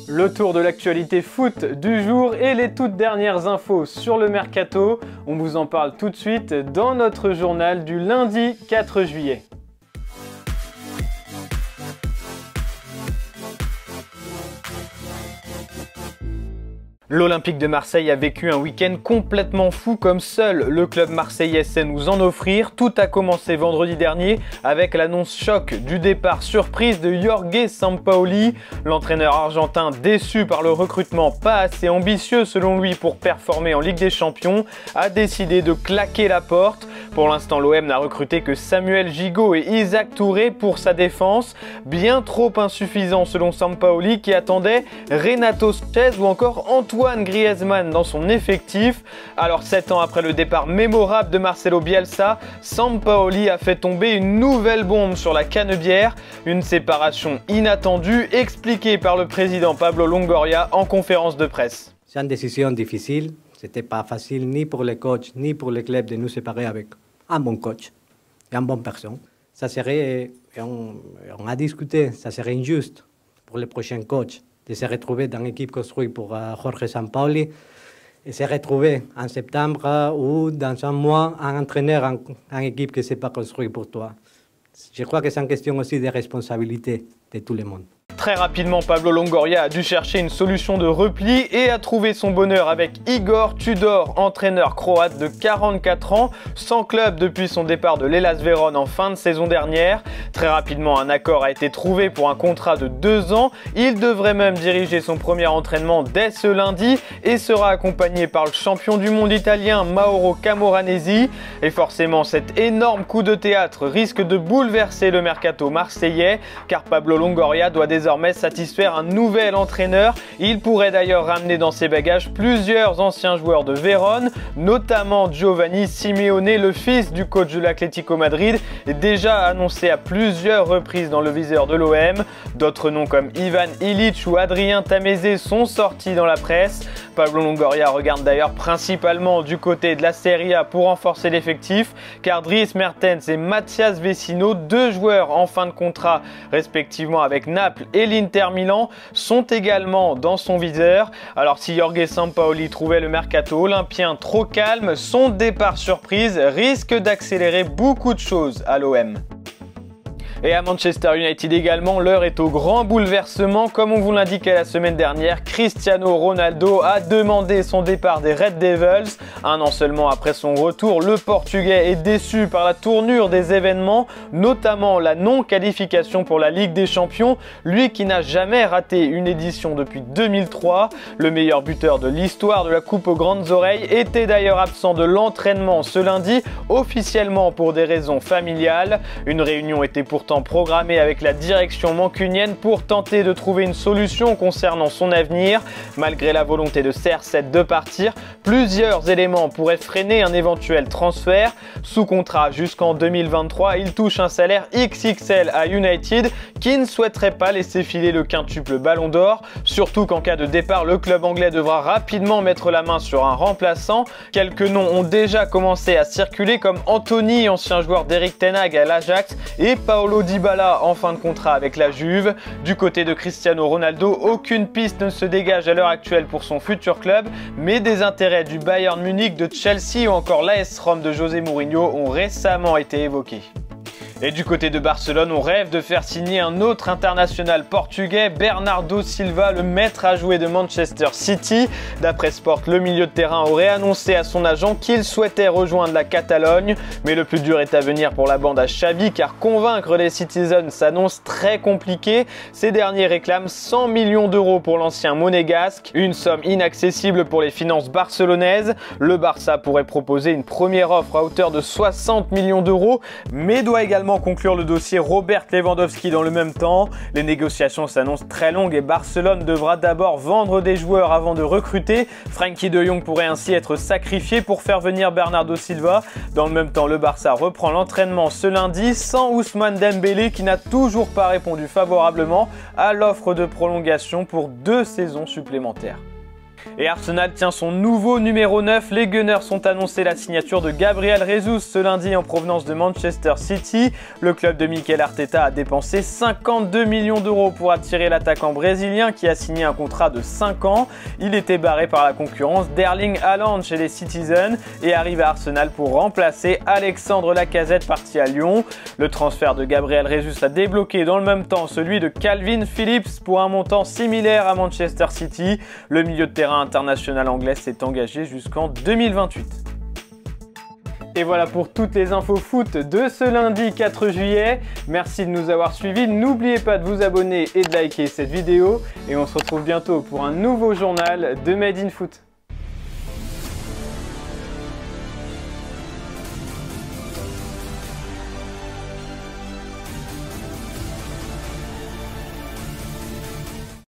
Le tour de l'actualité foot du jour et les toutes dernières infos sur le mercato. On vous en parle tout de suite dans notre journal du lundi 4 juillet. L'Olympique de Marseille a vécu un week-end complètement fou comme seul le club marseillais sait nous en offrir. Tout a commencé vendredi dernier avec l'annonce choc du départ surprise de Jorge Sampaoli. L'entraîneur argentin, déçu par le recrutement pas assez ambitieux selon lui pour performer en Ligue des Champions, a décidé de claquer la porte. Pour l'instant, l'OM n'a recruté que Samuel Gigot et Isaac Touré pour sa défense. Bien trop insuffisant selon Sampaoli qui attendait Renato Sanchez ou encore Antoine Griezmann dans son effectif. Alors 7 ans après le départ mémorable de Marcelo Bielsa, Sampaoli a fait tomber une nouvelle bombe sur la canebière. Une séparation inattendue expliquée par le président Pablo Longoria en conférence de presse. C'est une décision difficile. C'était pas facile ni pour les coachs ni pour le club de nous séparer avec un bon coach et une bonne personne. Ça serait, on a discuté, ça serait injuste pour les prochains coachs de se retrouver dans une équipe construite pour Jorge Sampaoli et se retrouver en septembre ou dans un mois un entraîneur en équipe qui ne s'est pas construite pour toi. Je crois que c'est une question aussi de responsabilité de tout le monde. Très rapidement, Pablo Longoria a dû chercher une solution de repli et a trouvé son bonheur avec Igor Tudor, entraîneur croate de 44 ans, sans club depuis son départ de l'Hellas Vérone en fin de saison dernière. Très rapidement, un accord a été trouvé pour un contrat de 2 ans. Il devrait même diriger son premier entraînement dès ce lundi et sera accompagné par le champion du monde italien Mauro Camoranesi. Et forcément, cet énorme coup de théâtre risque de bouleverser le mercato marseillais car Pablo Longoria doit désormais satisfaire un nouvel entraîneur. Il pourrait d'ailleurs ramener dans ses bagages plusieurs anciens joueurs de Vérone, notamment Giovanni Simeone, le fils du coach de l'Atlético Madrid, déjà annoncé à plusieurs reprises dans le viseur de l'OM. D'autres noms comme Ivan Ilić ou Adrien Tameze sont sortis dans la presse. Pablo Longoria regarde d'ailleurs principalement du côté de la Serie A pour renforcer l'effectif, car Dries Mertens et Mathias Vecino, 2 joueurs en fin de contrat respectivement avec Naples et l'Inter Milan, sont également dans son viseur. Alors si Jorge Sampaoli trouvait le mercato olympien trop calme, son départ surprise risque d'accélérer beaucoup de choses à l'OM. Et à Manchester United également, l'heure est au grand bouleversement. Comme on vous l'indiquait la semaine dernière, Cristiano Ronaldo a demandé son départ des Red Devils. Un an seulement après son retour, le Portugais est déçu par la tournure des événements, notamment la non-qualification pour la Ligue des Champions, lui qui n'a jamais raté une édition depuis 2003. Le meilleur buteur de l'histoire de la Coupe aux grandes oreilles était d'ailleurs absent de l'entraînement ce lundi, officiellement pour des raisons familiales. Une réunion était pourtant programmé avec la direction mancunienne pour tenter de trouver une solution concernant son avenir. Malgré la volonté de CR7 de partir, plusieurs éléments pourraient freiner un éventuel transfert. Sous contrat jusqu'en 2023, il touche un salaire XXL à United qui ne souhaiterait pas laisser filer le quintuple Ballon d'Or, surtout qu'en cas de départ, le club anglais devra rapidement mettre la main sur un remplaçant. Quelques noms ont déjà commencé à circuler comme Anthony, ancien joueur d'Erik ten Hag à l'Ajax, et Paulo Dybala en fin de contrat avec la Juve. Du côté de Cristiano Ronaldo, aucune piste ne se dégage à l'heure actuelle pour son futur club, mais des intérêts du Bayern Munich, de Chelsea ou encore l'AS Rome de José Mourinho ont récemment été évoqués. Et du côté de Barcelone, on rêve de faire signer un autre international portugais, Bernardo Silva, le maître à jouer de Manchester City. D'après Sport, le milieu de terrain aurait annoncé à son agent qu'il souhaitait rejoindre la Catalogne. Mais le plus dur est à venir pour la bande à Xavi, car convaincre les Citizens s'annonce très compliqué. Ces derniers réclament 100 millions d'euros pour l'ancien monégasque, une somme inaccessible pour les finances barcelonaises. Le Barça pourrait proposer une première offre à hauteur de 60 millions d'euros, mais doit également conclure le dossier Robert Lewandowski dans le même temps. Les négociations s'annoncent très longues et Barcelone devra d'abord vendre des joueurs avant de recruter. Frenkie de Jong pourrait ainsi être sacrifié pour faire venir Bernardo Silva. Dans le même temps, le Barça reprend l'entraînement ce lundi sans Ousmane Dembélé qui n'a toujours pas répondu favorablement à l'offre de prolongation pour 2 saisons supplémentaires. Et Arsenal tient son nouveau numéro 9. Les Gunners ont annoncé la signature de Gabriel Jesus ce lundi en provenance de Manchester City. Le club de Mikel Arteta a dépensé 52 millions d'euros pour attirer l'attaquant brésilien qui a signé un contrat de 5 ans. Il était barré par la concurrence d'Erling Haaland chez les Citizens et arrive à Arsenal pour remplacer Alexandre Lacazette parti à Lyon. Le transfert de Gabriel Jesus a débloqué dans le même temps celui de Calvin Phillips pour un montant similaire à Manchester City. Le milieu de terrain international anglais s'est engagé jusqu'en 2028. Et voilà pour toutes les infos foot de ce lundi 4 juillet. Merci de nous avoir suivis. N'oubliez pas de vous abonner et de liker cette vidéo. Et on se retrouve bientôt pour un nouveau journal de Made in Foot.